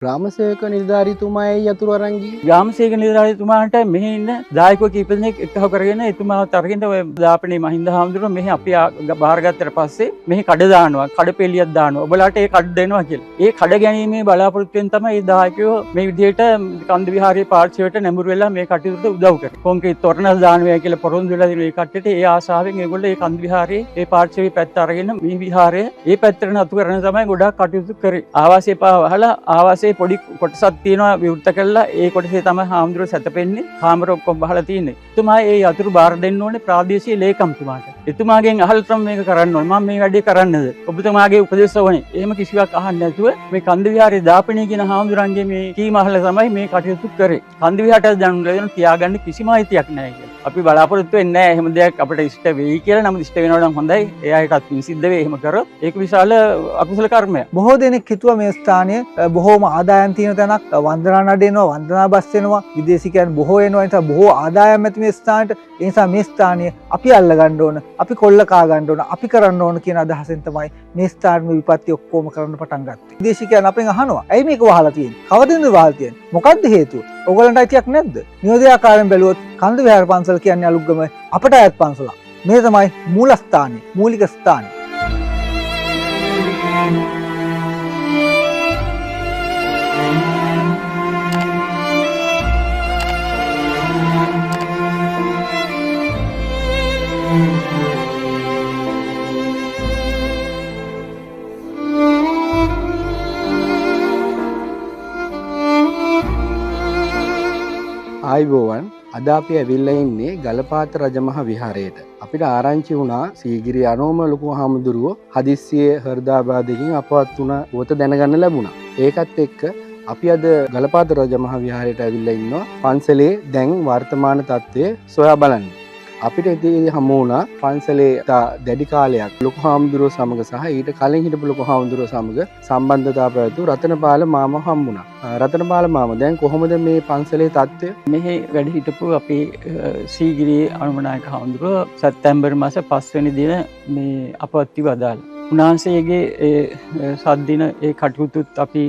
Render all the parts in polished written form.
ග්‍රාමසේවක නිලධාරීතුමායි යතුරු අරන් ගියේ. ග්‍රාමසේවක නිලධාරීතුමාට මෙහි ඉන්න දායකයෝ කීප දෙනෙක් එක්කව කරගෙන එතුමාවත් අරගෙන ඔය දාපනේ මහින්ද හාමුදුරුවෝ මෙහි අපි බාරගත්තට පස්සේ මෙහි කඩ දානවා, කඩ පෙළියක් දානවා. ඔබලාට ඒ කඩ දෙනවා කියලා. ඒ කඩ ගැනීමේ බලාපොරොත්තුෙන් තමයි මේ දායකයෝ මේ විදිහට කන්ද විහාරයේ පාර්ශවයට නැඹුරු වෙලා මේ කටයුතු උදව් කරන්නේ. කොන්ක්‍රීට් තොරණ දානවා කියලා පොරොන්දු වෙලා දින මේ කට්ටියට ඒ ආසාවෙන් ඒගොල්ලෝ මේ කන්ද විහාරයේ ඒ පාර්ශවයේ පැත්ත අරගෙන මේ විහාරය ඒ පැත්තට නතු කරන තමයි ගොඩාක් කටයුතු කරේ. ආවාසයේ පාවහලා ආවාසයේ පොඩි කොටසක් තියෙනවා විවෘත කළා. ඒ කොටසේ තමයි හාමුදුරුවෝ සැතපෙන්නේ. කාමර ඔක්කොම බහලා තියෙන්නේ. එතුමා ඒ යතුරු බාර දෙන්න ඕනේ ප්‍රාදේශීය ලේකම්තුමාට. එතුමාගෙන් අහලා තමයි මේක කරන්න ඕනේ. මම මේ වැඩේ කරන්නද? ඔබතුමාගේ උපදෙස් ඕනේ. එහෙම කිසිවක් අහන්න නැතුව මේ කන්ද විහාරයේ දාපණී කියන හාමුදුරන්ගේ මේ කීම අහලා තමයි මේ කටයුතු කරේ. කන්ද විහාරයට දැනුම් දෙන්න තියාගන්න කිසිම අයිතියක් නැහැ කියලා. අපි බලාපොරොත්තු වෙන්නේ නැහැ එහෙම දෙයක් අපිට ඉෂ්ට වෙයි කියලා. නමුත් ඉෂ්ට වෙනවා නම් හොඳයි. ඒ අයටත් පින් සිද්ධ වෙයි එහෙම කරොත්. ඒක විශාල අකුසල කර්මයක්. බොහෝ දෙනෙක් හිතුවා මේ ස්ථානය බොහෝම ආදායම් තියෙන තැනක්. වන්දනා නඩේනවා, වන්දනා බස් වෙනවා, විදේශිකයන් බොහෝ එනවා. ඒ නිසා බොහෝ ආදායම් ඇති මේ ස්ථානට. ඒ නිසා මේ ස්ථානය අපි අල්ල ගන්න ඕන, අපි කොල්ල කා ගන්න ඕන, අපි කරන්න ඕන කියන අදහසෙන් තමයි මේ ස්ථානයේ විපත්ති ඔක්කොම කරන්න පටන් ගත්තේ. විදේශිකයන් අපෙන් අහනවා, "ඇයි මේක වහලා තියෙන්නේ? කවදින්ද වහලා තියෙන්නේ? මොකක්ද හේතුව? ඔයගොල්ලන්ට අයිතියක් නැද්ද?" නියෝජ්‍යාකාරයෙන් බැලුවොත් කන්ද විහාර පන්සල කියන්නේ අලුත්ගම අපට අයත් පන්සලක්. මේ තමයි මූලස්ථානය, මූලික ස්ථානය. ආයිබෝවන් අද අපි ඇවිල්ලා ඉන්නේ ගලපාත රජමහා විහාරයට. අපිට ආරංචි වුණා සීගිරිය අනෝම ලොකු හාමුදුරුවෝ හදිස්සියේ හෘදාබාධකින් අපවත් වුණ උවත දැනගන්න ලැබුණා. ඒකත් එක්ක අපි අද ගලපාත රජමහා විහාරයට ඇවිල්ලා ඉන්නවා පන්සලේ දැන් වර්තමාන තත්ත්වය සොයා බලන්න. අපිට ඉතින් හමු වුණා පන්සලේ දැඩි කාලයක් ලොකු හාමුදුරුවෝ සමග සහ ඊට කලින් හිටපු ලොකු හාමුදුරුවෝ සමග සම්බන්ධතාව පැවතු රතනපාල මාමා හම්බුණා. රතනපාල මාමා දැන් කොහොමද මේ පන්සලේ තත්ත්වය? මෙහි වැඩ හිටපු අපේ සීගිරියේ අනුමනායක හාමුදුරුවෝ සැප්තැම්බර් මාස 5 වෙනි දින මේ අපවත් වදාළා. උන්වහන්සේගේ සද්දින ඒ කටයුතුත් අපි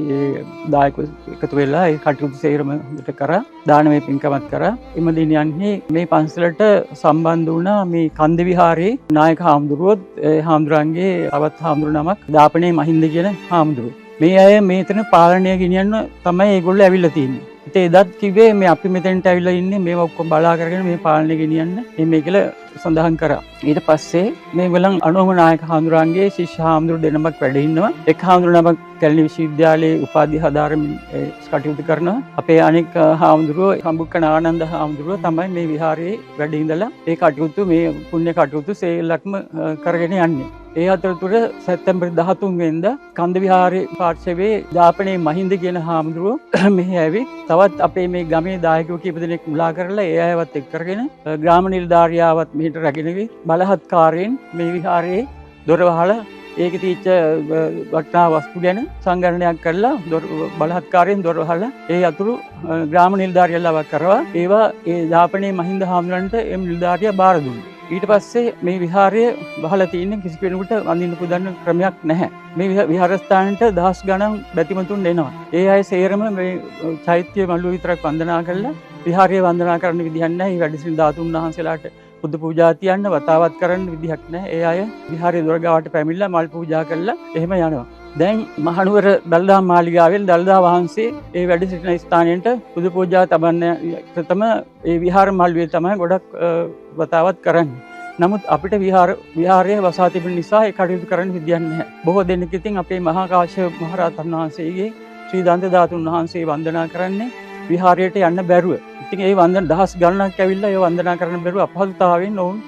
දායකයෝ එකතු වෙලා ඒ කටයුතු සේරම හොඳට කරා. දානමය පින්කමත් කරා. එම දිනයන්හි මේ පන්සලට සම්බන්ධ වුණා මේ කන්ද විහාරයේ නායක හාමුදුරුවොත් හාමුදුරන්ගේ තවත් හාමුදුරු නමක් දාපනේ මහින්ද කියන හාමුදුරුවෝ. මේ අය මේතන පාලනය ගෙනියන්න තමයි ඒගොල්ලෝ ඇවිල්ලා තියෙන්නේ. ඉතින් එදත් කිව්වේ මේ අපි මෙතෙන්ට ඇවිල්ලා ඉන්නේ මේව ඔක්කොම බලා කරගෙන මේ පාලනය ගෙනියන්න මේ කියලා සඳහන් කරා. ඊට පස්සේ මේගොල්ලන් අනෝම නායක හාමුදුරන්ගේ ශිෂ්‍ය හාමුදුරු දෙනමක් වැඩ ඉන්නවා. එක් හාමුදුරු නමක් කැලණි විශ්වවිද්‍යාලයේ උපාධි හදාරමින් කටයුතු කරනවා. අපේ අනෙක් හාමුදුරුවෝ සම්බුක්කන ආනන්ද හාමුදුරුවෝ තමයි මේ විහාරයේ වැඩ ඉඳලා ඒ කටයුතු මේ පුණ්‍ය කටයුතු සේලක්ම කරගෙන යන්නේ. ඒ අතරතුර සැප්තැම්බර් 13 වෙනිදා කන්ද විහාරයේ පාර්ශවයේ දාපනේ මහින්ද කියන හාමුදුරුවෝ මෙහි ඇවිත් තවත් අපේ මේ ගමේ දායකයෝ කීප දෙනෙක් මුලා කරලා ඒ අයවත් එක් කරගෙන ග්‍රාම නිලධාරියාවත් මෙහෙට රැගෙනවි බලහත්කාරයෙන් මේ විහාරයේ දොර වහලා ඒක තීච්ච වටනා වස්තු ගැන සංගණනයක් කරලා බලහත්කාරයෙන් දොර වහලා ඒ අතුරු ග්‍රාම නිලධාරියලාව කරවා ඒවා ඒ දාපනේ මහින්ද හාමුදුරන්ට එම් නිලධාරියා බාර දුන්නා. ඊට පස්සේ මේ විහාරය වහලා තියෙන කිසි කෙනෙකුට වඳින්න පුදන්න ක්‍රමයක් නැහැ. මේ විහාරස්ථානට දහස් ගණන් බැතිමතුන් එනවා. ඒ අය සේරම මේ චෛත්‍ය මළුව විතරක් වන්දනා කරලා විහාරය වන්දනා කරන්න විදිහක් නැහැ. මේ වැඩිසිල් ධාතුන් වහන්සේලාට බුදු පූජා තියන්න වතාවත් කරන්න විදිහක් නැහැ. ඒ අය විහාරයේ දොර ගාවට පැමිණලා මල් පූජා කරලා එහෙම යනවා. දැන් මහනුවර දළදා මාලිගාවෙන් දළදා වහන්සේ ඒ වැඩ සිටින ස්ථානයට බුදු පූජා තබන්න ප්‍රථම ඒ විහාර මළුවේ තමයි ගොඩක් වතාවත් කරන්නේ. නමුත් අපිට විහාරය වසා තිබෙන නිසා ඒ කටයුතු කරන්න විදියක් නැහැ. බොහෝ දෙනෙක් ඉතින් අපේ මහා කාශ්‍යප මහ රහතන් වහන්සේගේ ශ්‍රී දන්ත ධාතුන් වහන්සේ වන්දනා කරන්නේ විහාරයට යන්න බැරුව. ඉතින් ඒ වන්දන දහස් ගණනක් ඇවිල්ලා ඒ වන්දනා කරන්න බැරුව අපහසුතාවයෙන් ඔවුන්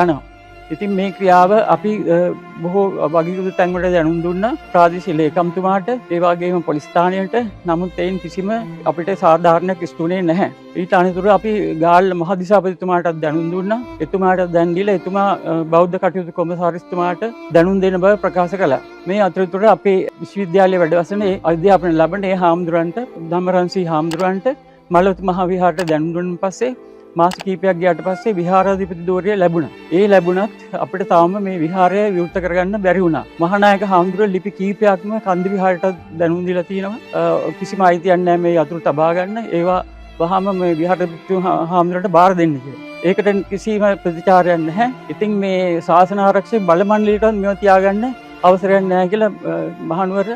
යනවා. ඉතින් මේ ක්‍රියාව අපි බොහෝ වගකීම් තැන්වලට දැනුම් දුන්නා ප්‍රාදේශීය ලේකම්තුමාට ඒ වගේම පොලිස් ස්ථානයට. නමුත් ඒන් කිසිම අපිට සාධාරණයක් ඉස්තුනේ නැහැ. ඊට අනතුරුව අපි ගාල්ල මහදිසාපතිතුමාටත් දැනුම් දුන්නා. එතුමාට දැන් දීලා එතුමා බෞද්ධ කටයුතු කොමසාරිස්තුමාට දැනුම් දෙන බව ප්‍රකාශ කළා. මේ අතරතුර අපේ විශ්වවිද්‍යාලයේ වැඩවසන ඒ අධ්‍යාපන ලබන ඒ හාමුදුරන්ට ධම්මරන්සි හාමුදුරන්ට මලවත මහ විහාරයට දැනුම් දුන්න පස්සේ මාස කීපයක් ගියාට පස්සේ විහාරාධිපති ධූරය ලැබුණා. ඒ ලැබුණත් අපිට තාම මේ විහාරය විවෘත කරගන්න බැරි වුණා. මහානායක හාමුදුරුවෝ ලිපි කීපයක්ම කන්ද විහාරයට දැනුම් දීලා තියෙනවා. කිසිම අයිතියක් නැහැ මේ යතුරු තබා ගන්න. ඒවා වහාම මේ විහාරාධිපති හාමුදුරුවන්ට බාර දෙන්න කියලා. ඒකට කිසිම ප්‍රතිචාරයක් නැහැ. ඉතින් මේ ශාසන ආරක්ෂක බල මණ්ඩලයටත් මේව තියාගන්න අවසරයක් නැහැ කියලා මහනුවර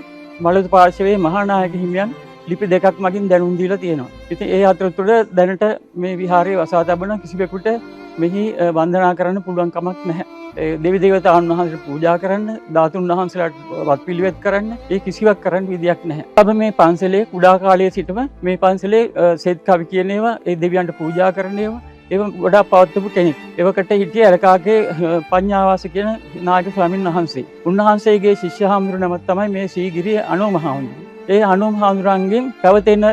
මලුතු පාර්ශවයේ මහානායක හිමියන් ලිපි දෙකක් මගින් දැනුම් දීලා තියෙනවා. ඉතින් ඒ අතරතුර දැනට මේ විහාරයේ වසා තබන කිසිවෙකුට මෙහි වන්දනා කරන්න පුළුවන් කමක් නැහැ. දෙවි දේවතාවුන් වහන්සේට පූජා කරන්න, ධාතුන් වහන්සේලාට වත් පිළිවෙත් කරන්න, ඒ කිසිවක් කරන්න විදියක් නැහැ. අපි මේ පන්සලේ කුඩා කාලයේ සිටම මේ පන්සලේ සෙත් කවි කියන ඒවා, ඒ දෙවියන්ට පූජා කරන ඒවා ඒව ගොඩාක් පවත්වපු කෙනෙක්. එවකට හිටිය ඇලකාගේ පඤ්ඤාවාස කියන නායක ස්වාමීන් වහන්සේ. උන්වහන්සේගේ ශිෂ්‍ය හාමුදුරුවෝ නම තමයි මේ සීගිරිය අනෝම හාමුදුරුවෝ. ඒ අනෝම හාමුදුරන්ගෙන් පැවතෙන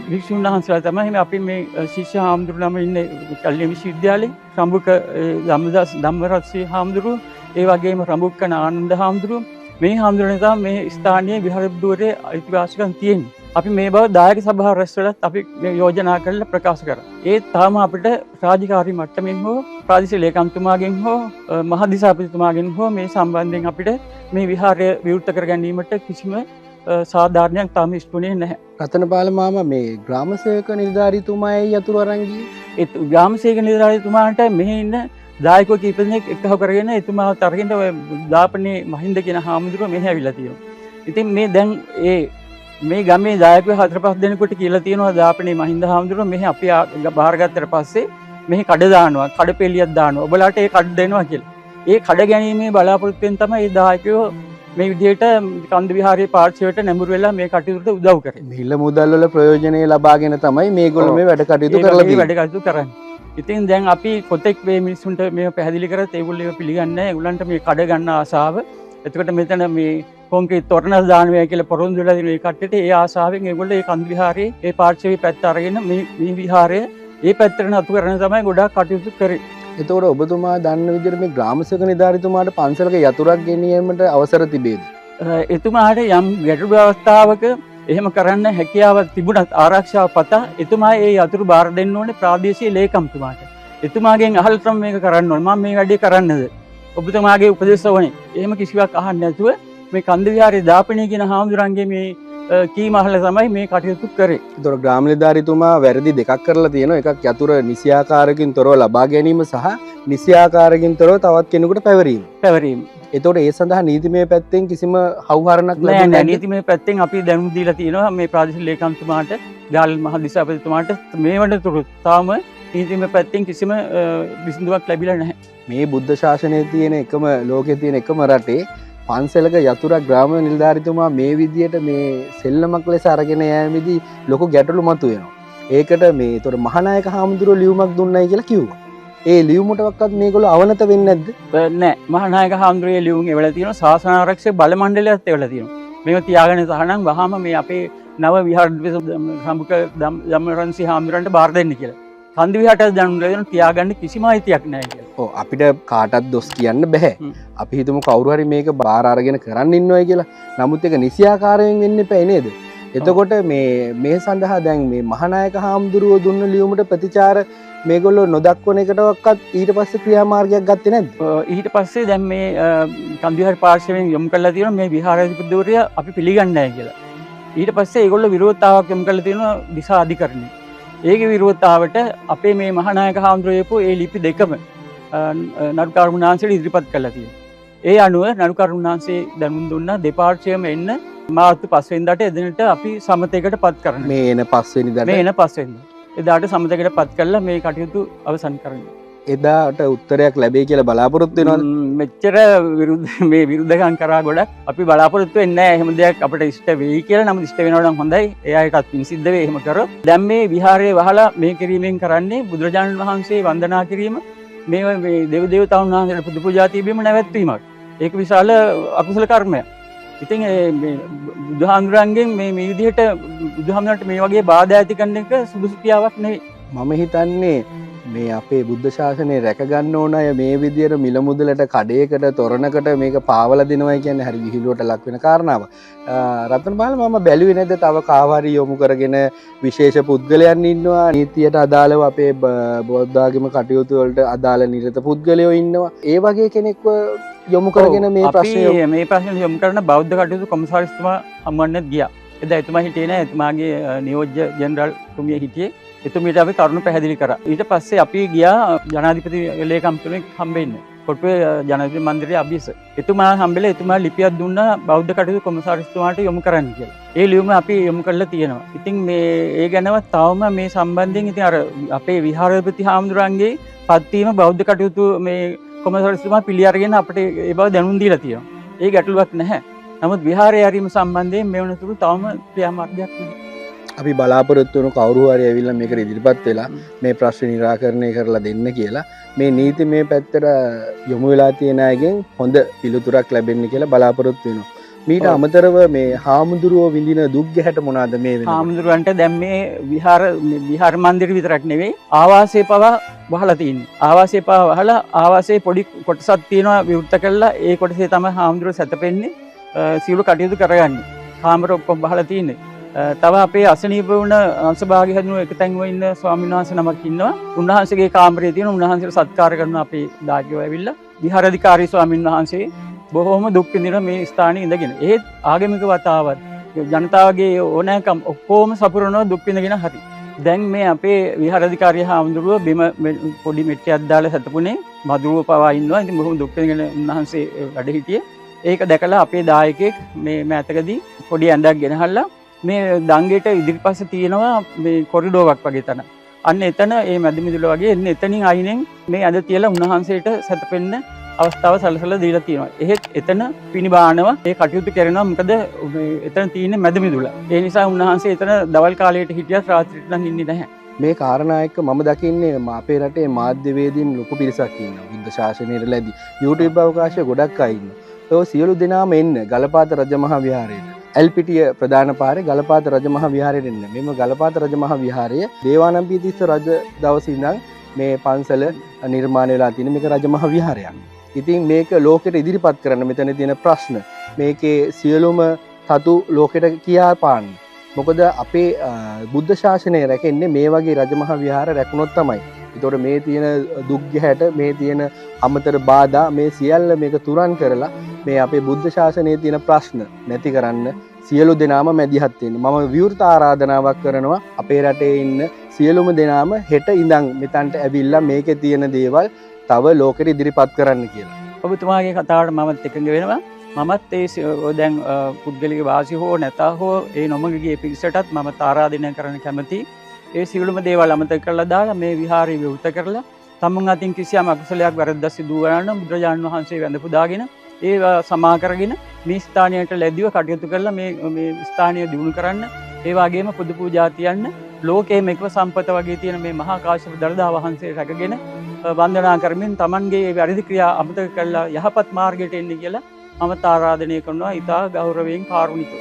භික්ෂුන් වහන්සේලා තමයි අපි මේ ශිෂ්‍ය හාමුදුරුවෝ නම ඉන්නේ කල්ලිය විශ්වවිද්‍යාලේ රඹුක ධම්මදාස ධම්මරත්සී හාමුදුරුවෝ, ඒ වගේම රඹුක්කන ආනන්ද හාමුදුරුවෝ. මේ හාමුදුරුවෝ නිසා මේ ස්ථානීය විහාරදුවරේ අයිතිවාසිකම් තියෙනවා. අපි මේ බව දායක සභාව රැස්වලත් අපි යෝජනා කරලා ප්‍රකාශ කරා. ඒ තාම අපිට රාජකාරී මට්ටමින් හෝ ප්‍රාදේශීය ලේකම්තුමාගෙන් හෝ මහදිසාපතිතුමාගෙන් හෝ මේ සම්බන්ධයෙන් අපිට මේ විහාරය විවෘත කර ගැනීමට කිසිම සාධාරණයක් තාම ඉස්තුනේ නැහැ. රතනපාල මාමා මේ ග්‍රාම සේවක නිලධාරීතුමායි යතුරු අරන් ගියේ. ඒ ග්‍රාම සේවක නිලධාරීතුමාට මෙහි ඉන්න දායකයෝ කීප දෙනෙක් එක්කව කරගෙන එතුමාව තරගෙන ඔය දාපනේ මහින්ද කියන හාමුදුරුවෝ මෙහි ඇවිල්ලා තියෙනවා. ඉතින් මේ දැන් මේ ගමේ දායකයෝ 4-5 දෙනෙකුට කියලා තියෙනවා දාපනේ මහින්ද හාමුදුරුවෝ මෙහි අපි බාරගත්තට පස්සේ මෙහි කඩ දානවා, කඩ පෙළියක් දානවා. ඔබලාට ඒ කඩ දෙනවා කියලා. ඒ කඩ ගැනීමේ බලාපොරොත්තුෙන් තමයි මේ දායකයෝ මේ විදිහට කන්ද විහාරයේ පාර්ශවයට නැඹුරු වෙලා මේ කටයුතුට උදව් කරේ. මිල මුදල් වල ප්‍රයෝජනෙ ලබාගෙන තමයි මේගොල්ලෝ මේ වැඩ කටයුතු කරලා තියෙන්නේ. ඉතින් දැන් අපි කොතෙක් මේ මිනිස්සුන්ට මේව පැහැදිලි කරත් ඒගොල්ලෝ ඒක පිළිගන්නේ නැහැ. ඒගොල්ලන්ට මේ කඩ ගන්න ආසාව. එතකොට මෙතන මේ කොන්ක්‍රීට් තොරණ දානවා කියලා පොරොන්දු වෙලා තියෙන මේ කට්ටියට ඒ ආසාවෙන් ඒගොල්ලෝ ඒ කන්ද විහාරයේ ඒ පාර්ශවයේ පැත්ත අරගෙන මේ විහාරය ඒ පැත්තට නතු කරන තමයි ගොඩාක් කටයුතු කරේ. එතකොට ඔබතුමා දන්න විදිහට මේ ග්‍රාම සේවක නිලධාරීතුමාට පන්සලක යතුරක් ගෙනියීමට අවසර තිබේද? එතුමාට යම් ගැටළු අවස්ථාවක එහෙම කරන්න හැකියාවක් තිබුණත් ආරක්ෂාව පතා එතුමා ඒ යතුරු බාර දෙන්න ඕනේ ප්‍රාදේශීය ලේකම්තුමාට. එතුමාගෙන් අහලා තමයි මේක කරන්න ඕනේ. මම මේ වැඩේ කරන්නද? ඔබතුමාගේ උපදෙස් ඕනේ. එහෙම කිසිවක් අහන්න නැතුව මේ කන්ද විහාරයේ දාපණී කියන හාමුදුරන්ගේ මේ කීම අහලා තමයි මේ කටයුතු කරේ. ඒතකොට ග්‍රාම නිලධාරීතුමා වැරදි දෙකක් කරලා තියෙනවා. එකක් යතුර නිසියාකාරකින් තොරව ලබා ගැනීම සහ නිසියාකාරකින් තොරව තවත් කෙනෙකුට පැවරීම. එතකොට ඒ සඳහා නීතිමය පැත්තෙන් කිසිම හවුහරණක් ලැබෙන්නේ නැහැ. නීතිමය පැත්තෙන් අපි දැනුම් දීලා තියෙනවා මේ ප්‍රාදේශීය ලේකම්තුමාට, ගාල් මහදිසාපතිතුමාට මේ වනතුරු තාම නීතිමය පැත්තෙන් කිසිම විසඳුමක් ලැබිලා නැහැ. මේ බුද්ධ ශාසනයේ තියෙන එකම ලෝකයේ තියෙන එකම රටේ පන්සලක යතුරක් ග්‍රාම නිලධාරීතුමා මේ විදියට මේ සෙල්ලමක් ලෙස අරගෙන යෑමේදී ලොකු ගැටලු මතුවෙනවා. ඒකට මේ ඒතර මහානායක හාමුදුරුවෝ ලියුමක් දුන්නයි කියලා කිව්වා. ඒ ලියුමටවත් මේගොල්ලෝ අවනත වෙන්නේ නැද්ද? නෑ. මහානායක හාමුදුරුවෝ ලියුම් එවලා තියෙනවා. ශාසන ආරක්ෂක බල මණ්ඩලයත් එවලා තියෙනවා. මේක තියාගෙන තහනම් වහාම මේ අපේ නව විහාරද්වීප සම්මුඛ ධම්මරන්සි හාමුදුරන්ට බාර දෙන්න කියලා. කන්ද විහාරයට දැනුම් දෙන්න තියාගන්න කිසිම අයිතියක් නැහැ කියලා. ඔව් අපිට කාටවත් දොස් කියන්න බෑ. අපි හිතමු කවුරු හරි මේක බාර අරගෙන කරන් ඉන්නවයි කියලා. නමුත් ඒක නිසියාකාරයෙන් වෙන්න එපා නේද? එතකොට මේ සඳහා දැන් මේ මහානායක හාමුදුරුවෝ දුන්න ලියුමට ප්‍රතිචාර මේගොල්ලෝ නොදක්වන එකටවත් ඊට පස්සේ ක්‍රියාමාර්ගයක් ගත්තේ නැද්ද? ඊට පස්සේ දැන් මේ කන්ද විහාර පාර්ශවයෙන් යොමු කළා තියෙනවා මේ විහාරාධිපතිවරයා අපි පිළිගන්නේ නැහැ කියලා. ඊට පස්සේ ඒගොල්ලෝ විරෝධතාවක් යොමු කළා තියෙනවා දිසා අධිකරණය. ඒකේ විරෝධතාවට අපේ මේ මහානායක හාමුදුරුවෝ ඒ ලිපි දෙකම නඩුකාරුණාංශයට ඉදිරිපත් කළා තියෙනවා. ඒ අනුව නඩුකාරුණාංශේ දැනුම් දුන්නා දෙපාර්ශ්වයම එන්න මාර්තු 5 වෙනිදාට එදිනට අපි සමතයකට පත් කරන්න. මේ එන 5 වෙනිදාට. මේ එන 5 වෙනිදා. එදාට සමතයකට පත් කළා මේ කටයුතු අවසන් කරන්න. එදාට උත්තරයක් ලැබෙයි කියලා බලාපොරොත්තු වෙනවද? මෙච්චර විරුද්ධකම් කරා ගොඩක් අපි බලාපොරොත්තු වෙන්නේ නැහැ. එහෙම දෙයක් අපිට ඉෂ්ට වෙයි කියලා. නමුත් ඉෂ්ට වෙනවා නම් හොඳයි. ඒ අයටත් පින් සිද්ධ වෙයි එහෙම කරොත්. දැන් මේ විහාරයේ වහලා මේ කිරීමෙන් කරන්නේ බුදුරජාණන් වහන්සේ වන්දනා කිරීම මේ දෙවි දේවතාවුන් වහන්සේට පුදු පූජා තිබීම නැවැත්වීමක්. ඒක විශාල අකුසල කර්මයක්. ඉතින් මේ බුදුහාමුදුරන්ගෙන් මේ විදිහට බුදුහාමුදුරන්ට මේ වගේ බාධා ඇති කරන එක සුදුසු ක්‍රියාවක් නෙවෙයි. මම හිතන්නේ මේ අපේ බුද්ධ ශාසනය රැකගන්න ඕන අය මේ විදියට මිල මුදලට කඩේකට තොරණකට මේක පාවලා දෙනවා කියන්නේ හරි විහිළුවට ලක් වෙන කාරණාවක්. රත්නපාල මම බැලුවේ නැද්ද තව කාවාරි යොමු කරගෙන විශේෂ පුද්ගලයන් ඉන්නවා නීතියට අදාළව අපේ බෞද්ධාගම කටයුතු වලට අදාළ නිරත පුද්ගලයෝ ඉන්නවා. ඒ වගේ කෙනෙක්ව යොමු කරගෙන මේ ප්‍රශ්නේ මේ ප්‍රශ්නේ යොමු කරන බෞද්ධ කටයුතු කොමසාරිස්තුමා හම්බන්නත් ගියා. එදා එතුමා හිටියේ නෑ. එතුමාගේ නියෝජ්‍ය ජෙනරල් තුමිය හිටියේ. එතුමියට අපි කරුණු පැහැදිලි කරා. ඊට පස්සේ අපි ගියා ජනාධිපති ලේකම්තුමෙක් හම්බෙන්න. කොටුවේ ජනාධිපති මන්දිරයේ අභිස. එතුමා හම්බෙලා එතුමා ලිපියක් දුන්නා බෞද්ධ කටයුතු කොමසාරිස්තුමාට යොමු කරන්න කියලා. ඒ ලියුම අපි යොමු කරලා තියෙනවා. ඉතින් මේ ඒ ගැනව තවම මේ සම්බන්ධයෙන් ඉතින් අර අපේ විහාරාධිපති හාමුදුරන්ගේ පත්වීම බෞද්ධ කටයුතු මේ කොමසාරිස්තුමා පිළි අරගෙන අපිට ඒ බව දැනුම් දීලා තියෙනවා. ඒ ගැටලුවක් නැහැ. නමුත් විහාරය ඇරීම සම්බන්ධයෙන් මේ වෙනතුරු තවම ක්‍රියාමාර්ගයක් නැහැ. අපි බලාපොරොත්තු වෙන කවුරු හරි ඇවිල්ලා මේකට ඉදිරිපත් වෙලා මේ ප්‍රශ්න निराකරණය කරලා දෙන්න කියලා මේ නීති මේ පැත්තට යොමු වෙලා තියෙන අයගෙන් හොඳ පිළිතුරක් ලැබෙන්න කියලා බලාපොරොත්තු වෙනවා. මීට අමතරව මේ හාමුදුරුවෝ විඳින දුක් ගැහැට මොනවාද මේ වෙනකොට? හාමුදුරුවන්ට දැන් මේ විහාර මන්දිර විතරක් නෙවෙයි ආවාසයේ පවා වහලා තියෙන්නේ. ආවාසයේ පවා වහලා ආවාසයේ පොඩි කොටසක් තියෙනවා විවෘත කරලා ඒ කොටසේ තමයි හාමුදුරුවෝ සැතපෙන්නේ සියලු කටයුතු කරගන්නේ. කාමර ඔක්කොම වහලා තියෙන්නේ. තව අපේ අසනීප වුණ අංශභාගය හැදුණු එක තැන්ව ඉන්න ස්වාමීන් වහන්සේ නමක් ඉන්නවා. උන්වහන්සේගේ කාමරයේ තියෙන උන්වහන්සේට සත්කාර කරන අපේ දායකයෝ ඇවිල්ලා විහාරාධිකාරී ස්වාමීන් වහන්සේ බොහොම දුක් විඳින මේ ස්ථානයේ ඉඳගෙන ඒත් ආගමික වතාවත් ජනතාවගේ ඕනෑකම් ඔක්කොම සපුරනවා දුක් විඳගෙන හරි. දැන් මේ අපේ විහාරාධිකාරී හාමුදුරුවෝ බිම පොඩි මෙට්ටියක් දාලා සතපුනේ මදුරුව පවා ඉන්නවා. ඉතින් බොහොම දුක් විඳගෙන උන්වහන්සේ වැඩ හිටියේ. ඒක දැකලා අපේ දායකයෙක් මේ මෑතකදී පොඩි ඇඳක් ගෙනහල්ලා මේ දංගෙට ඉදිරිපස්ස තියෙනවා මේ කොරිඩෝවක් වගේ තැන. අන්න එතන ඒ මැදමිදුල වගේ එන්න එතනින් අයිනෙන් මේ ඇඳ තියලා උන්වහන්සේට සැතපෙන්න අවස්ථාව සැලසලා දීලා තියෙනවා. එහෙත් එතන පිනිබානව ඒ කටයුතු කරනවා. මොකද එතන තියෙන්නේ මැදමිදුල. ඒ නිසා උන්වහන්සේ එතන දවල් කාලයට හිටියත් රාත්‍රියට නම් ඉන්නේ නැහැ. මේ කාරණා එක්ක මම දකින්නේ අපේ රටේ මාධ්‍යවේදීන් ලොකු පිරිසක් ඉන්නවා. බුද්ධ ශාසනයට ලැබි YouTube අවකාශය ගොඩක් අය ඉන්නවා. ඒ සියලු දෙනාම එන්න ගලපාත රජමහා විහාරයට. එල්පිටිය ප්‍රධාන පාරේ ගලපාත රජමහා විහාරයට එන්න. මෙම ගලපාත රජමහා විහාරය දේවානම්පියතිස්ස රජ දවසේ ඉඳන් මේ පන්සල නිර්මාණය වෙලා තියෙන මේක රජමහා විහාරයක්. ඉතින් මේක ලෝකෙට ඉදිරිපත් කරන්න මෙතන තියෙන ප්‍රශ්න මේකේ සියලුම තතු ලෝකෙට කියා පාන්න. මොකද අපේ බුද්ධ ශාසනය රැකෙන්නේ මේ වගේ රජමහා විහාර රැකුණොත් තමයි. ඒතකොට මේ තියෙන දුක් ගැහැට මේ තියෙන අමතර බාධා මේ සියල්ල මේක තුරන් කරලා මේ අපේ බුද්ධ ශාසනයේ තියෙන ප්‍රශ්න නැති කරන්න සියලු දෙනාම මැදිහත් වෙන්න. මම විවෘත ආරාධනාවක් කරනවා අපේ රටේ ඉන්න සියලුම දෙනාම හෙට ඉඳන් මෙතනට ඇවිල්ලා මේකේ තියෙන දේවල් තව ලෝකෙට ඉදිරිපත් කරන්න කියලා. ඔබතුමාගේ කතාවට මමත් එකඟ වෙනවා. මමත් ඒ දැන් පුද්ගලික වාසි හෝ නැතා හෝ ඒ නොමගගේ පිරිසටත් මම ආරාධනය කරන්න කැමතියි. ඒ සියලුම දේවල් අමතක කරලා දාලා මේ විහාරය විවෘත කරලා තමුන් අතින් කිසියම් අකුසලයක් වැරද්දක් සිදු කරන බුදුරජාණන් වහන්සේ වැඳ පුදාගෙන ඒ සමා කරගෙන මේ ස්ථානයට ලැබිව කටයුතු කරලා මේ ස්ථානය දියුණු කරන්න ඒ වගේම පුදු පූජා තියන්න ලෝකයේ මේකව සම්පත වගේ තියෙන මේ මහා කාශ්‍යප දළදා වහන්සේ රැකගෙන වන්දනා කරමින් Tamanගේ වැරදි ක්‍රියා අමතක කරලා යහපත් මාර්ගයට එන්න කියලා මම ආරාධනය කරනවා. ඊටා ගෞරවයෙන් කාරුණිකව.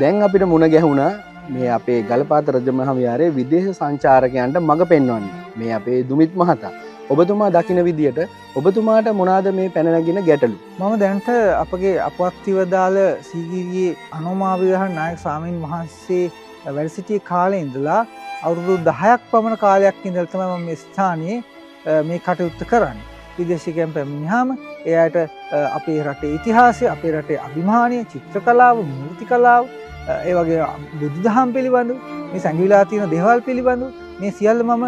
දැන් අපිට මුණ ගැහුණා මේ අපේ ගලපාත රජමහා විහාරයේ විදේශ සංචාරකයන්ට මඟ පෙන්වන්නේ මේ අපේ දුමිත් මහතා. ඔබතුමා දකින විදියට ඔබතුමාට මොනවාද මේ පැන නැගින ගැටලු? මම දැන්ට අපගේ අපවත්තිව දාල සීගිරියේ අනෝමා විහාර නායක ස්වාමීන් වහන්සේ වැඩ සිටිය කාලේ ඉඳලා අවුරුදු 10ක් පමණ කාලයක් ඉඳලා තමයි මම මේ ස්ථානයේ මේ කටයුත්ත කරන්නේ. විදේශිකයන් පැමිණියාම එයාට අපේ රටේ ඉතිහාසය, අපේ රටේ අභිමානය, චිත්‍ර කලාව, මූර්ති කලාව, ඒ වගේ බුදුදහම පිළිබඳව මේ සංගවිලා තියෙන දේවල් පිළිබඳව මේ සියල්ල මම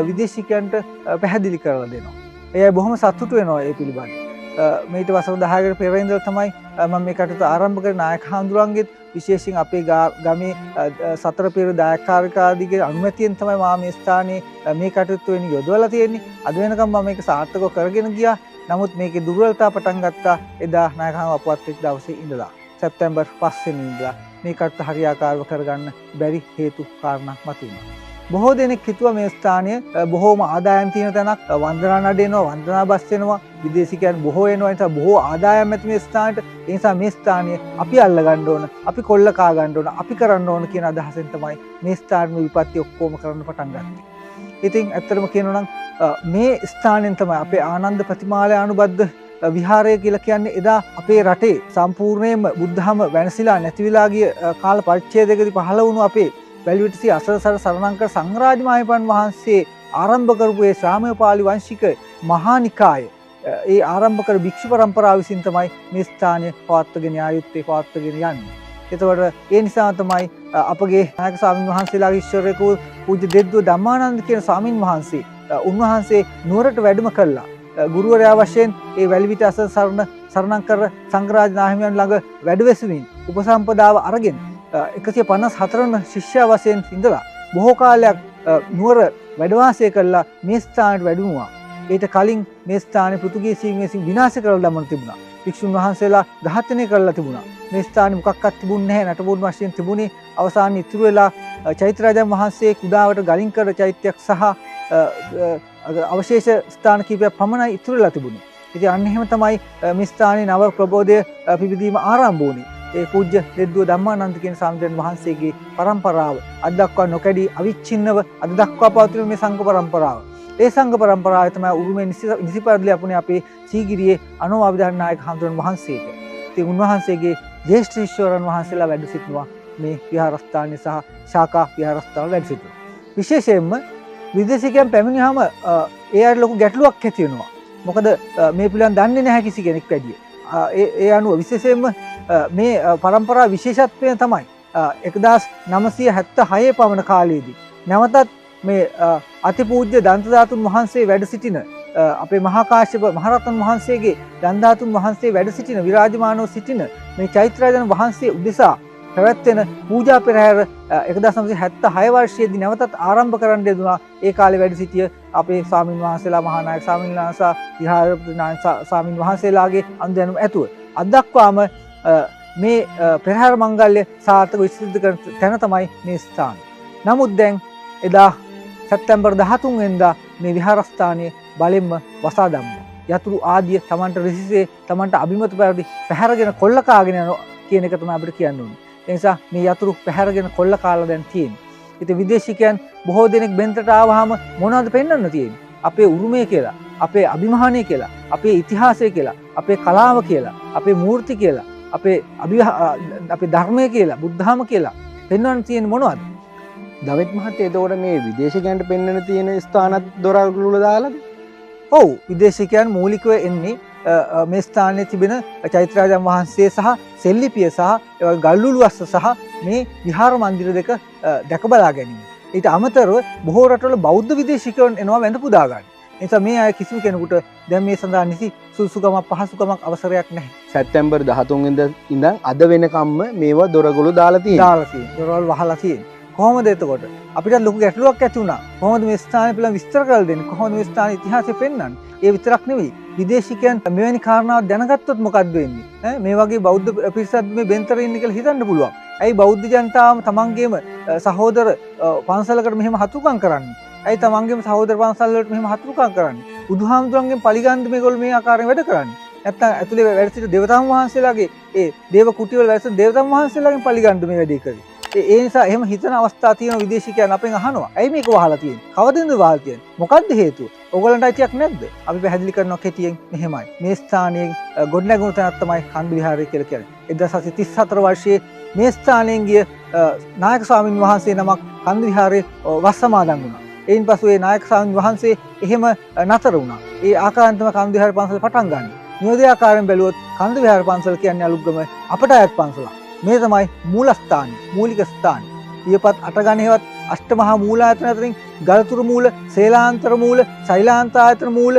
විදේශිකයන්ට පැහැදිලි කරලා දෙනවා. එයා බොහොම සතුටු වෙනවා ඒ පිළිබඳව. මේට වසර 10කට පෙර ඉඳලා තමයි මම මේ කටයුතු ආරම්භ කරේ. නායක හාමුදුරන්ගෙත් විශේෂයෙන් අපේ ගමේ සතර පෙර දායකකාරකාදීගේ අනුමැතියෙන් තමයි මම මේ ස්ථානයේ මේ කටයුතු වෙන යොදවලා තියෙන්නේ. අද වෙනකම් මම මේක සාර්ථකව කරගෙන ගියා. නමුත් මේකේ දුර්වලතා පටන් ගත්තා එදා නායක හාමුදුරුවෝ අපවත් වෙච්ච දවසේ ඉඳලා. සැප්තැම්බර් 5 වෙනිදා මේ කටයුතු හරියාකාරව කරගන්න බැරි හේතු කාරණා මතුවෙනවා. බොහෝ දෙනෙක් හිතුවා මේ ස්ථානය බොහෝම ආදායම් තියෙන තැනක්, වන්දනා නඩේනවා, වන්දනා බස් වෙනවා, විදේශිකයන් බොහෝ එනවා. ඒ නිසා බොහෝ ආදායම් ඇති මේ ස්ථානට. ඒ නිසා මේ ස්ථානය අපි අල්ල ගන්න ඕන, අපි කොල්ල කා ගන්න ඕන, අපි කරන්න ඕන කියන අදහසෙන් තමයි මේ ස්ථාන විපත්ති ඔක්කොම කරන්න පටන් ගත්තේ. ඉතින් ඇත්තටම කියනවා නම් මේ ස්ථානයෙන් තමයි අපේ ආනන්ද ප්‍රතිමාලය අනුබද්ධ විහාරය කියලා කියන්නේ එදා අපේ රටේ සම්පූර්ණයෙන්ම බුද්ධහම වෙනසිලා නැති වෙලා ගිය කාල පරිච්ඡේදයකදී පහළ වුණු අපේ වැලිවිටසි අසරසර සරණංකර සංඝරාජ මාහිමිපාණන් වහන්සේ ආරම්භ කරපු ඒ ශ්‍රාමය පාලි වංශික මහා නිකාය ඒ ආරම්භ කර භික්ෂු පරම්පරාව විසින් තමයි මේ ස්ථානය පවත්වාගෙන ආයුත්තේ පවත්වාගෙන යන්නේ. එතකොට ඒ නිසා තමයි අපගේ නායක ස්වාමීන් වහන්සේලාගේ ඊශ්වරයෙකු පූජ්‍ය දෙද්දුව ධම්මානන්ද කියන ස්වාමීන් වහන්සේ උන්වහන්සේ නුවරට වැඩම කළා. ගුරුවරයා වශයෙන් ඒ වැලිවිට අසරණ සරණංකර සංඝරාජ නාහිමියන් ළඟ වැඩවැසුමින් උපසම්පදාව අරගෙන 154 වන ශිෂ්‍යයා වශයෙන් ඉඳලා බොහෝ කාලයක් නුවර වැඩ වාසය කළා මේ ස්ථානයට වැඩමුවා. ඊට කලින් මේ ස්ථානේ පෘතුගීසීන් විසින් විනාශ කරලා දමන තිබුණා. භික්ෂුන් වහන්සේලා ඝාතනය කරලා තිබුණා. මේ ස්ථානේ මොකක්වත් තිබුණේ නැහැ. නටබුන් වශයෙන් තිබුණේ අවසානයේ ඉතුරු වෙලා චෛත්‍යරාජන් වහන්සේ කුඩාවට ගලින් කර චෛත්‍යයක් සහ අවශේෂ ස්ථාන කීපයක් පමණයි ඉතුරු වෙලා තිබුණේ. ඉතින් අන්න එහෙම තමයි මේ ස්ථානයේ නව ප්‍රබෝධය පිබිදීම ආරම්භ වුණේ. ඒ පූජ්‍ය දෙද්දුව ධම්මානන්ද කියන ස්වාමීන් වහන්සේගේ පරම්පරාව අද දක්වා නොකැඩී අවිච්ඡින්නව අද දක්වා පවතින මේ සංඝ පරම්පරාව. ඒ සංඝ පරම්පරාව තමයි උරුමේ නිසිපරිදි ලැබුණේ අපේ සීගිරියේ අනුවාවිධාන නායක හඳුන් වහන්සේට. ඉතින් උන්වහන්සේගේ ජේෂ්ඨ ශිෂ්‍යවරයන් වහන්සේලා වැඩ සිටිනවා මේ විහාරස්ථානයේ සහ ශාඛා විහාරස්ථාන වැඩ සිටිනවා. විශේෂයෙන්ම විදේශිකයන් පැමිණියාම ඒ අයට ලොකු ගැටලුවක් ඇති වෙනවා. මොකද මේ පිළිබඳව දන්නේ නැහැ කිසි කෙනෙක් වැඩිය. ඒ අනුව විශේෂයෙන්ම මේ පරම්පරා විශේෂත්වය තමයි 1976 පමණ කාලයේදී නැවතත් මේ අතිපූජ්‍ය දන්තධාතුන් වහන්සේ වැඩ සිටින අපේ මහා කාශ්‍යප මහරහතන් වහන්සේගේ දන්තධාතුන් වහන්සේ වැඩ සිටින විරාජමානව සිටින මේ චෛත්‍යරාජන් වහන්සේ උදෙසා පැවැත්වෙන පූජා පෙරහැර 1976 වර්ෂයේදී නැවතත් ආරම්භ කරන්න යෙදුණා. ඒ කාලේ වැඩ සිටිය අපේ ස්වාමින් වහන්සේලා මහා නායක ස්වාමීන් වහන්සේ විහාරපති ස්වාමින් වහන්සේලාගේ අනුදැනුම ඇතුව අද දක්වාම මේ පෙරහැර මංගල්‍ය සාර්ථකව විසිද්ධ කරන තැන තමයි මේ ස්ථානය. නමුත් දැන් එදා සැප්තැම්බර් 13 වෙනිදා මේ විහාරස්ථානයේ බලෙන්ම වසා දැම්මා. යතුරු ආදිය Tamanට රිසිසේ Tamanට අභිමත පරිදි පැහැරගෙන කොල්ල කාගෙන යන කියන එක තමයි අපිට කියන්න ඕනේ. ඒ නිසා මේ යතුරු පැහැරගෙන කොල්ල කාලා දැන් තියෙන්නේ. ඉතින් විදේශිකයන් බොහෝ දෙනෙක් බෙන්තට ආවහම මොනවද පෙන්වන්න තියෙන්නේ? අපේ උරුමය කියලා, අපේ අභිමානය කියලා, අපේ ඉතිහාසය කියලා, අපේ කලාව කියලා, අපේ මූර්ති කියලා, අපේ ධර්මය කියලා, බුද්ධාම කියලා පෙන්වන්න තියෙන්නේ මොනවද? දවෙත් මහත්තයා එතකොට මේ විදේශිකයන්ට පෙන්වන්න තියෙන ස්ථානත් දොරවල් දාලාද? ඔව් විදේශිකයන් මූලිකව එන්නේ මේ ස්ථානයේ තිබෙන චෛත්‍යරාජන් වහන්සේ සහ සෙල්ලිපිය සහ ගල්ලුළුවස්ස සහ මේ විහාර මන්දිර දෙක දැක බලා ගැනීම. ඊට අමතරව බොහෝ රටවල බෞද්ධ විදේශිකයන් එනවා වැඳ පුදා ගන්න. ඒ නිසා මේ අය කිසිම කෙනෙකුට දැන් මේ සඳහා නිසි සුසුකමක් පහසුකමක් අවසරයක් නැහැ. සැප්තැම්බර් 13 වෙනිදා ඉඳන් අද වෙනකම්ම මේවා දොරගොළු දාලා තියෙනවා. දොරවල් වහලා තියෙනවා. කොහොමද එතකොට අපිට ලොකු ගැටලුවක් ඇති වුණා. කොහොමද මේ ස්ථානය පිළිබඳව විස්තර කරලා දෙන්නේ? කොහොමද මේ ස්ථානයේ ඉතිහාසය පෙන්වන්නේ? ඒ විතරක් නෙවෙයි. විදේශිකයන් මෙවැනි කාරණාවක් දැනගත්තොත් මොකක්ද වෙන්නේ? මේ වගේ බෞද්ධ පිරිසක් මේ බෙන්තර ඉන්නේ කියලා හිතන්න පුළුවන්. ඇයි බෞද්ධ ජනතාවම තමන්ගේම සහෝදර පන්සලකට මෙහෙම හතුරුකම් කරන්නේ? ඇයි තමන්ගේම සහෝදර පන්සල් වලට මෙහෙම හතුරුකම් කරන්නේ? බුදුහාමුදුරන්ගෙන් පරිගන්ධ මේගොල්ලෝ මේ ආකාරයෙන් වැඩ කරන්නේ. නැත්තම් ඇතුලේ වැඩ සිට දේවතාවුන් වහන්සේලාගේ ඒ දේව කුටිවල වැඩ සිට දේවතාවුන් වහන්සේලාගෙන් පරිගන්ධ මේ වැඩේ කරේ. ඒ නිසා එහෙම හිතන අවස්ථා තියෙන විදේශිකයන් අපෙන් අහනවා. ඇයි මේක වහලා තියෙන්නේ? කවදින්ද වහලා තියෙන්නේ? මොකද්ද හේතුව? ඕගොල්ලන්ට අයිතියක් නැද්ද? අපි පැහැදිලි කරනවා කෙටියෙන් මෙහෙමයි. මේ ස්ථානයේ ගොඩනැගුණු තැනක් තමයි කන්ද විහාරය කියලා කියන්නේ. 1934 වර්ෂයේ මේ ස්ථානයෙන් ගිය නායක ස්වාමින් වහන්සේ නමක් කන්ද විහාරයේ වස් සමාදන් වුණා. එයින් පසු ඒ නායක ස්වාමින් වහන්සේ එහෙම නතර වුණා. ඒ ආකාරයෙන් තමයි කන්ද විහාර පන්සල පටන් ගන්නේ. නියෝදයාකාරයෙන් බැලුවොත් කන්ද විහාර පන්සල කියන්නේ අලුත්ගම අපට අයත් පන්සලක්. මේ තමයි මූලස්ථානය, මූලික ස්ථානය. ඊපත් අටගණේවත් අෂ්ටමහා මූලායතන අතරින් ගලතුරු මූල, සේලාන්තර මූල, ශෛලාන්තායතන මූල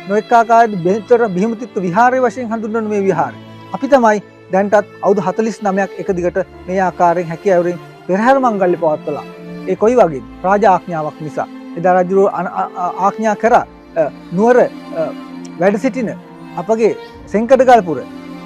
නොඑක ආකාරයේ බෙහෙතර බිහිමතිත්ව විහාරය වශයෙන් හඳුන්වන මේ විහාරය. අපි තමයි දැන්ටත් අවුරුදු 49ක් එක දිගට මේ ආකාරයෙන් හැකියාවරින් පෙරහැර මංගල්‍ය පවත්වලා. ඒ කොයි වගේද? රාජ ආඥාවක් නිසා. එදා රජු ආඥා කරා නුවර වැඩ සිටින අපගේ සෙන්කඩගල්පුර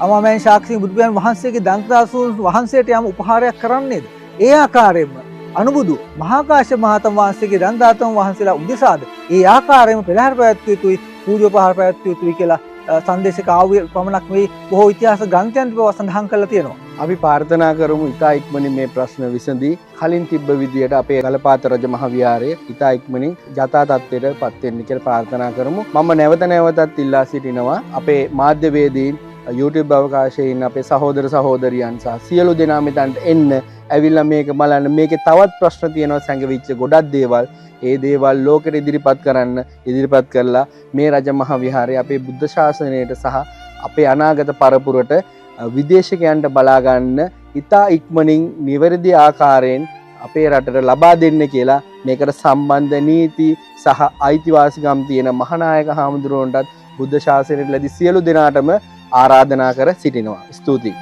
අමාමෑන් ශාක්‍ෂී බුදුපියාණන් වහන්සේගේ දන්තදාසුන් වහන්සේට යම් උපහාරයක් කරන්නේද? ඒ ආකාරයෙන්ම අනුබුදු මහා කාශ්‍යප මහතම වහන්සේගේ දන්තදාතම වහන්සේලා උදෙසාද ඒ ආකාරයෙන්ම පෙරහැර පැවැත්විය යුතුයි, පූජෝපහාර පැවැත්විය යුතුයි කියලා සංදේශක ආවේ පමණක් මේ බොහෝ ඉතිහාස ග්‍රන්ථයන් බව සඳහන් කරලා තියෙනවා. අපි ප්‍රාර්ථනා කරමු ඉතා ඉක්මනින් මේ ප්‍රශ්න විසඳී කලින් තිබ්බ විදියට අපේ ගලපාත රජ මහ විහාරය ඉතා ඉක්මනින් යථා තත්ත්වයට පත් වෙන්න කියලා ප්‍රාර්ථනා කරමු. මම නැවත නැවතත් ඉල්ලා සිටිනවා අපේ මාධ්‍යවේදීන් YouTube අවකාශයේ ඉන්න අපේ සහෝදර සහෝදරියන් සහ සියලු දෙනා මෙතනට එන්න ඇවිල්ලා මේක බලන්න. මේකේ තවත් ප්‍රශ්න තියෙනවා සංගවිච්ච ගොඩක් දේවල්. ඒ දේවල් ලෝකෙට ඉදිරිපත් කරලා මේ රජ මහ විහාරය අපේ බුද්ධ ශාසනයට සහ අපේ අනාගත පරපුරට විදේශිකයන්ට බලා ගන්න ඉතා ඉක්මනින් නිවැරදි ආකාරයෙන් අපේ රටට ලබා දෙන්න කියලා මේකට සම්බන්ධ නීති සහ අයිතිවාසිකම් තියෙන මහානායක හාමුදුරුවන්ටත් බුද්ධ ශාසනයට ලැබි සියලු දෙනාටම ආරාධනා කර සිටිනවා. ස්තුතියි.